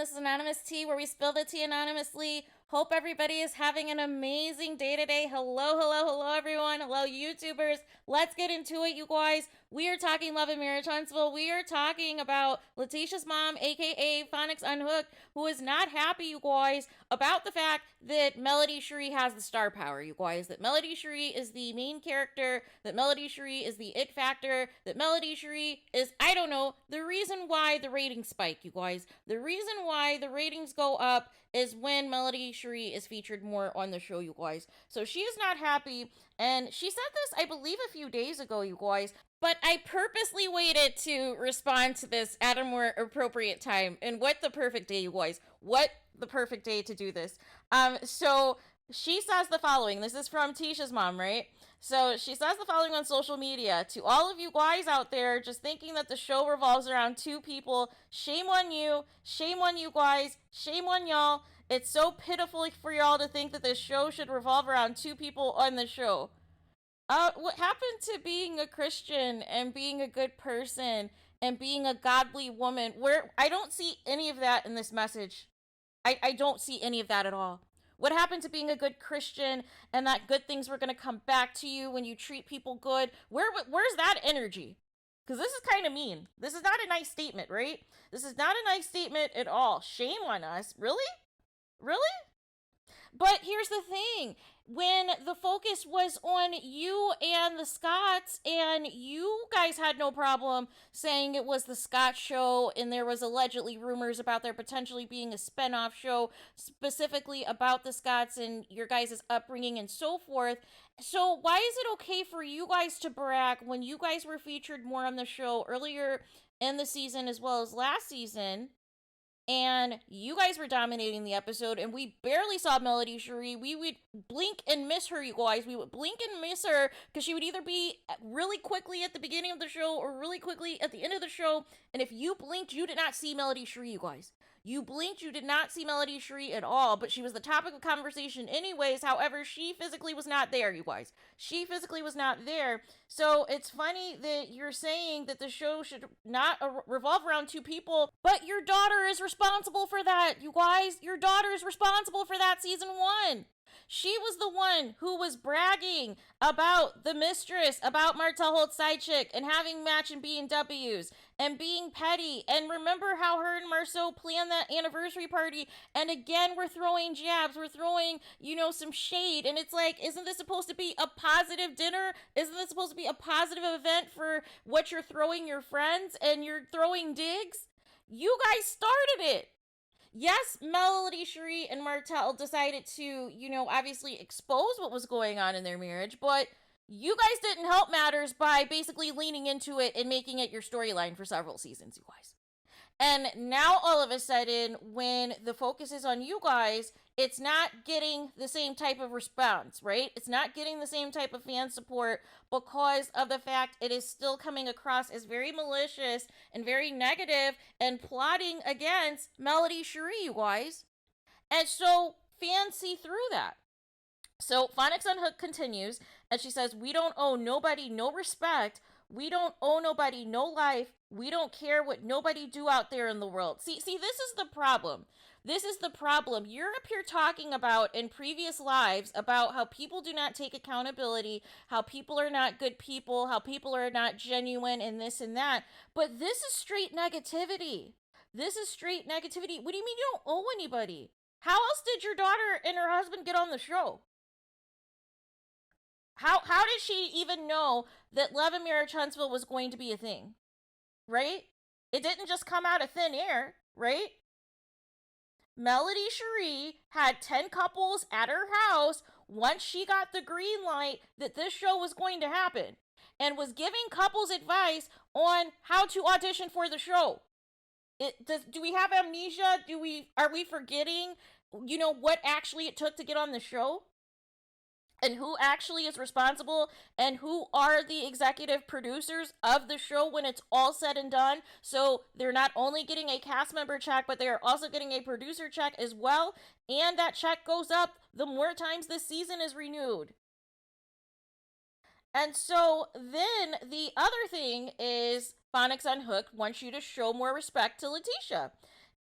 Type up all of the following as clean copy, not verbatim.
This is Anonymous Tea, where we spill the tea anonymously. Hope everybody is having an amazing day today. Hello, everyone. Hello, YouTubers. Let's get into it, you guys. We are talking Love and Marriage Huntsville. We are talking about Latisha's mom, aka Phonics Unhooked, who is not happy, you guys, about the fact that Melody Cherie has the star power, you guys. That Melody Cherie is the main character, that Melody Cherie is the it factor, that Melody Cherie is, I don't know, the reason why the ratings spike, you guys. The reason why the ratings go up is when Melody Cherie is featured more on the show, you guys. So she is not happy, and she said this, I believe, a few days ago, you guys. But I purposely waited to respond to this at a more appropriate time. And what the perfect day, you guys. What the perfect day to do this. So she says the following. This is from Tisha's mom, right? So she says the following on social media. To all of you guys out there just thinking that the show revolves around two people, shame on you. Shame on you guys. Shame on y'all. It's so pitiful for y'all to think that this show should revolve around two people on the show. What happened to being a Christian and being a good person and being a godly woman? Where I don't see any of that in this message. I don't see any of that at all. What happened to being a good Christian and that good things were going to come back to you when you treat people good? Where's that energy? Because this is kind of mean. This is not a nice statement, right? This is not a nice statement at all. Shame on us. Really? Really? But here's the thing. When the focus was on you and the Scotts, and you guys had no problem saying it was the Scott show, and there was allegedly rumors about there potentially being a spinoff show specifically about the Scotts and your guys' upbringing and so forth. So why is it okay for you guys to brag when you guys were featured more on the show earlier in the season as well as last season? And you guys were dominating the episode, and we barely saw Melody Cherie. We would blink and miss her, you guys. We would blink and miss her because she would either be really quickly at the beginning of the show or really quickly at the end of the show. And if you blinked, you did not see Melody Cherie, you guys. You blinked, you did not see Melody Cherie at all, but she was the topic of conversation anyways. However, she physically was not there, you guys. She physically was not there. So it's funny that you're saying that the show should not revolve around two people, but your daughter is responsible for that, you guys. Your daughter is responsible for that season 1. She was the one who was bragging about the mistress, about Martell Holt's side chick, and having matching BMWs, and being petty. And remember how her and Marceau planned that anniversary party, and again, we're throwing jabs, we're throwing, some shade, and it's like, isn't this supposed to be a positive dinner? Isn't this supposed to be a positive event for what you're throwing your friends, and you're throwing digs? You guys started it. Yes, Melody Cherie and Martell decided to, obviously expose what was going on in their marriage, but you guys didn't help matters by basically leaning into it and making it your storyline for several seasons, you guys. And now all of a sudden, when the focus is on you guys, it's not getting the same type of response, right? It's not getting the same type of fan support because of the fact it is still coming across as very malicious and very negative and plotting against Melody Cherie, you guys. And so fans see through that. So Phonics Unhooked continues, and she says, we don't owe nobody no respect. We don't owe nobody no life. We don't care what nobody do out there in the world. See, this is the problem. This is the problem. You're up here talking about in previous lives about how people do not take accountability, how people are not good people, how people are not genuine, and this and that. But this is straight negativity. This is straight negativity. What do you mean you don't owe anybody? How else did your daughter and her husband get on the show? How did she even know that Love and Marriage Huntsville was going to be a thing? Right? It didn't just come out of thin air, right? Melody Cherie had 10 couples at her house once she got the green light that this show was going to happen, and was giving couples advice on how to audition for the show. Do we have amnesia? Are we forgetting, what actually it took to get on the show? And who actually is responsible, and who are the executive producers of the show when it's all said and done. So they're not only getting a cast member check, but they are also getting a producer check as well. And that check goes up the more times this season is renewed. And so then the other thing is Phonics Unhooked wants you to show more respect to Latisha.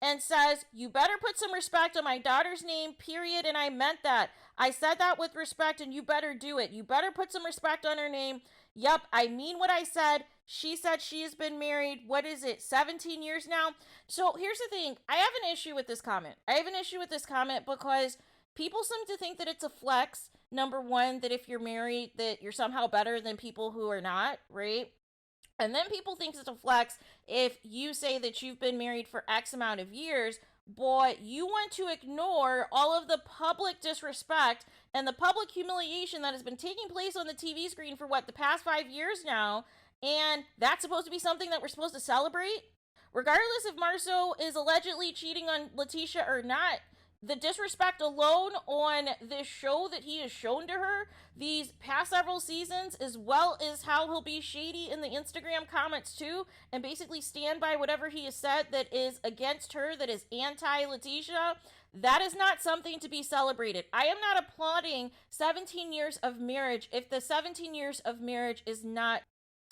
and says, "You better put some respect on my daughter's name, period, and I meant that. I said that with respect, and you better do it. You better put some respect on her name. Yep, I mean what I said. She said she's been married, what is it, 17 years now?" So here's the thing. I have an issue with this comment. Because people seem to think that it's a flex, number one, that if you're married, that you're somehow better than people who are not, right? And then people think it's a flex if you say that you've been married for X amount of years, but you want to ignore all of the public disrespect and the public humiliation that has been taking place on the TV screen for the past 5 years now. And that's supposed to be something that we're supposed to celebrate? Regardless if Marceau is allegedly cheating on Latisha or not, the disrespect alone on this show that he has shown to her these past several seasons, as well as how he'll be shady in the Instagram comments too, and basically stand by whatever he has said that is against her, that is anti-Latisha, that is not something to be celebrated. I am not applauding 17 years of marriage if the 17 years of marriage is not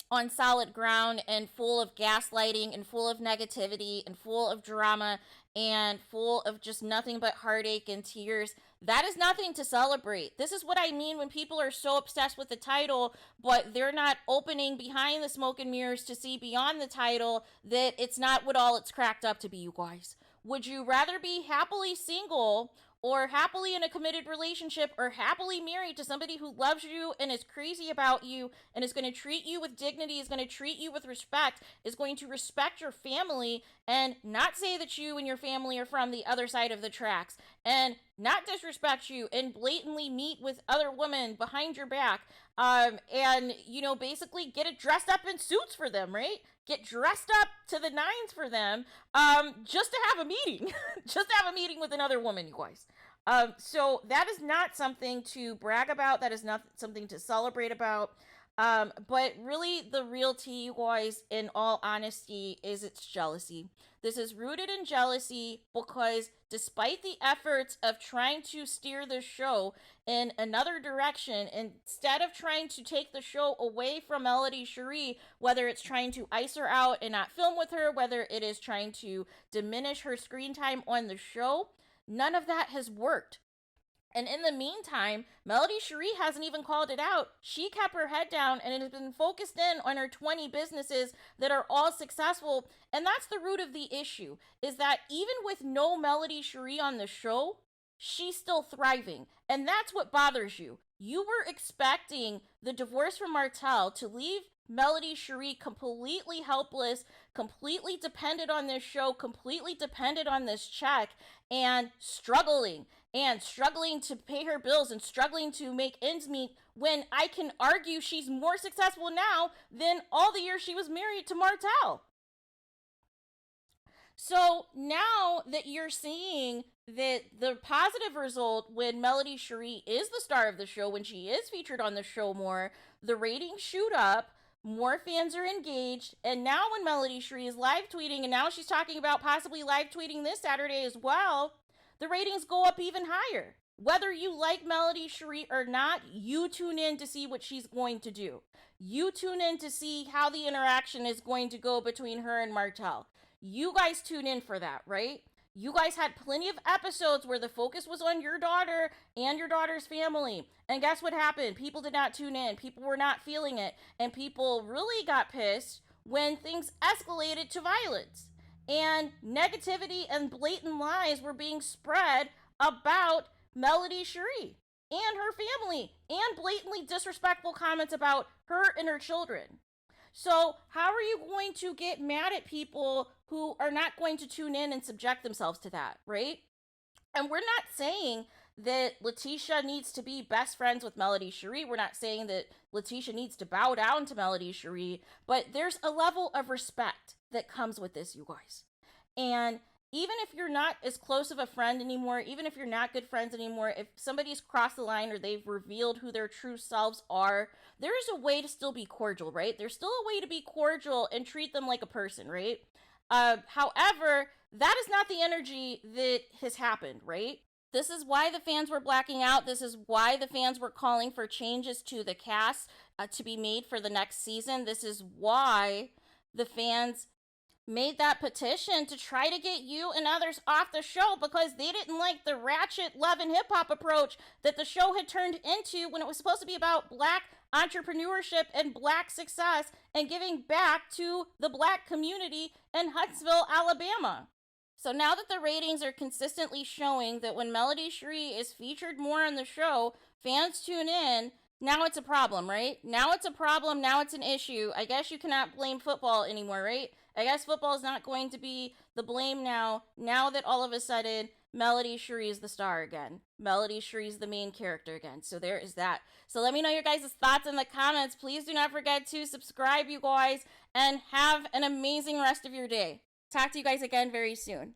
on solid ground and full of gaslighting and full of negativity and full of drama and full of just nothing but heartache and tears. That is nothing to celebrate. This is what I mean when people are so obsessed with the title, but they're not opening behind the smoke and mirrors to see beyond the title that it's not what all it's cracked up to be, you guys. Would you rather be happily single or happily in a committed relationship or happily married to somebody who loves you and is crazy about you and is going to treat you with dignity, is going to treat you with respect, is going to respect your family and not say that you and your family are from the other side of the tracks and not disrespect you and blatantly meet with other women behind your back, and, basically get it dressed up in suits for them, right? Get dressed up to the nines for them, just to have a meeting, just to have a meeting with another woman, you guys. So that is not something to brag about. That is not something to celebrate about. But really the real tea, you guys, in all honesty, is it's jealousy. This is rooted in jealousy because despite the efforts of trying to steer the show in another direction, instead of trying to take the show away from Melody Cherie, whether it's trying to ice her out and not film with her, whether it is trying to diminish her screen time on the show, none of that has worked. And in the meantime, Melody Cherie hasn't even called it out. She kept her head down and has been focused in on her 20 businesses that are all successful. And that's the root of the issue, is that even with no Melody Cherie on the show, she's still thriving. And that's what bothers you. You were expecting the divorce from Martel to leave Melody Cherie completely helpless, completely dependent on this show, completely dependent on this check, and struggling to pay her bills and struggling to make ends meet, when I can argue she's more successful now than all the years she was married to Martel. So now that you're seeing that the positive result when Melody Cherie is the star of the show, when she is featured on the show more, the ratings shoot up, more fans are engaged, and now when Melody Cherie is live tweeting, and now she's talking about possibly live tweeting this Saturday as well, the ratings go up even higher. Whether you like Melody Cherie or not, you tune in to see what she's going to do. You tune in to see how the interaction is going to go between her and Martel. You guys tune in for that, right? You guys had plenty of episodes where the focus was on your daughter and your daughter's family. And guess what happened? People did not tune in. People were not feeling it. And people really got pissed when things escalated to violence. And negativity and blatant lies were being spread about Melody Cherie and her family, and blatantly disrespectful comments about her and her children. So how are you going to get mad at people who are not going to tune in and subject themselves to that, right? And we're not saying that Latisha needs to be best friends with Melody Cherie. We're not saying that Latisha needs to bow down to Melody Cherie, but there's a level of respect that comes with this, you guys. And even if you're not as close of a friend anymore, even if you're not good friends anymore, if somebody's crossed the line or they've revealed who their true selves are, there is a way to still be cordial, right? There's still a way to be cordial and treat them like a person, right? However, that is not the energy that has happened, right? This is why the fans were blacking out. This is why the fans were calling for changes to the cast to be made for the next season. This is why the fans made that petition to try to get you and others off the show because they didn't like the ratchet love and hip hop approach that the show had turned into when it was supposed to be about Black entrepreneurship and Black success and giving back to the Black community in Huntsville, Alabama. So now that the ratings are consistently showing that when Melody Cherie is featured more on the show, fans tune in. Now it's a problem, right? Now it's a problem. Now it's an issue. I guess you cannot blame football anymore, right? I guess football is not going to be the blame now that all of a sudden Melody Cherie is the star again. Melody Cherie is the main character again. So there is that. So let me know your guys' thoughts in the comments. Please do not forget to subscribe, you guys, and have an amazing rest of your day. Talk to you guys again very soon.